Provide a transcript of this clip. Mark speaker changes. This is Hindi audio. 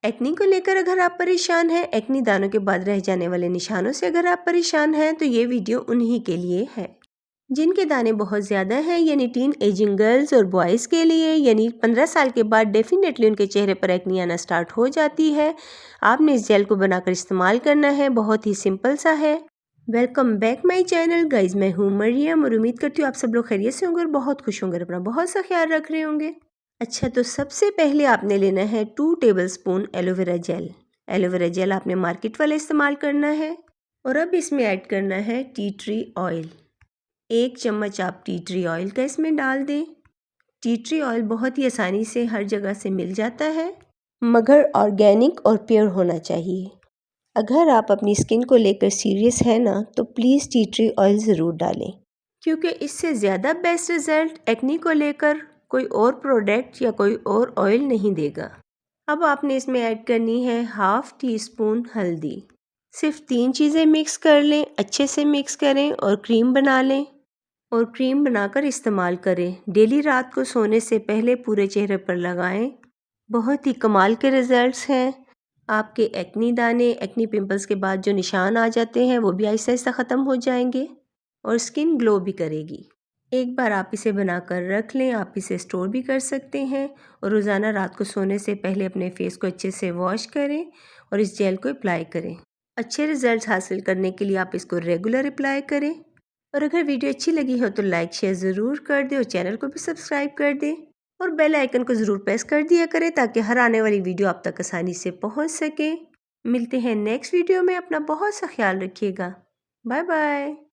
Speaker 1: एक्नी को लेकर अगर आप परेशान हैं, एक्नी दानों के बाद रह जाने वाले निशानों से अगर आप परेशान हैं तो ये वीडियो उन्हीं के लिए है जिनके दाने बहुत ज़्यादा हैं, यानी टीन एजिंग गर्ल्स और बॉयज़ के लिए। यानी 15 साल के बाद डेफिनेटली उनके चेहरे पर एक्नी आना स्टार्ट हो जाती है। आपने इस जेल को बनाकर इस्तेमाल करना है, बहुत ही सिंपल सा है। Welcome back my channel guys, मैं हूँ मरियम और उम्मीद करती हूँ आप सब लोग खैरियत से होंगे और बहुत खुश होंगे, अपना बहुत सा ख्याल रख रहे होंगे। अच्छा, तो सबसे पहले आपने लेना है 2 tablespoon aloe vera gel. Aloe vera gel आपने मार्केट वाला इस्तेमाल करना है। और अब इसमें ऐड करना है टी ट्री ऑयल। 1 चम्मच आप टी ट्री ऑयल का इसमें डाल दें। टी ट्री ऑयल बहुत ही आसानी से हर जगह से मिल जाता है, मगर ऑर्गेनिक और प्योर होना चाहिए। अगर आप अपनी स्किन को लेकर सीरियस है ना, तो प्लीज़ टी ट्री ऑयल ज़रूर डालें, क्योंकि इससे ज़्यादा बेस्ट रिज़ल्ट एक्नी को लेकर कोई और प्रोडक्ट या कोई और ऑयल नहीं देगा। अब आपने इसमें ऐड करनी है 1/2 टीस्पून हल्दी। सिर्फ 3 चीज़ें मिक्स कर लें, अच्छे से मिक्स करें और क्रीम बना लें और क्रीम बनाकर इस्तेमाल करें। डेली रात को सोने से पहले पूरे चेहरे पर लगाएं। बहुत ही कमाल के रिजल्ट्स हैं। आपके एक्नी दाने, एक्नी पिंपल्स के बाद जो निशान आ जाते हैं वो भी आहिस्ता आहिस्ता ख़त्म हो जाएंगे और स्किन ग्लो भी करेगी। एक बार आप इसे बनाकर रख लें, आप इसे स्टोर भी कर सकते हैं और रोज़ाना रात को सोने से पहले अपने फेस को अच्छे से वॉश करें और इस जेल को अप्लाई करें। अच्छे रिजल्ट्स हासिल करने के लिए आप इसको रेगुलर अप्लाई करें। और अगर वीडियो अच्छी लगी हो तो लाइक शेयर ज़रूर कर दें और चैनल को भी सब्सक्राइब कर दें और बेल आइकन को ज़रूर प्रेस कर दिया करें ताकि हर आने वाली वीडियो आप तक आसानी से पहुंच सके। मिलते हैं नेक्स्ट वीडियो में, अपना बहुत सा ख्याल रखिएगा। Bye bye.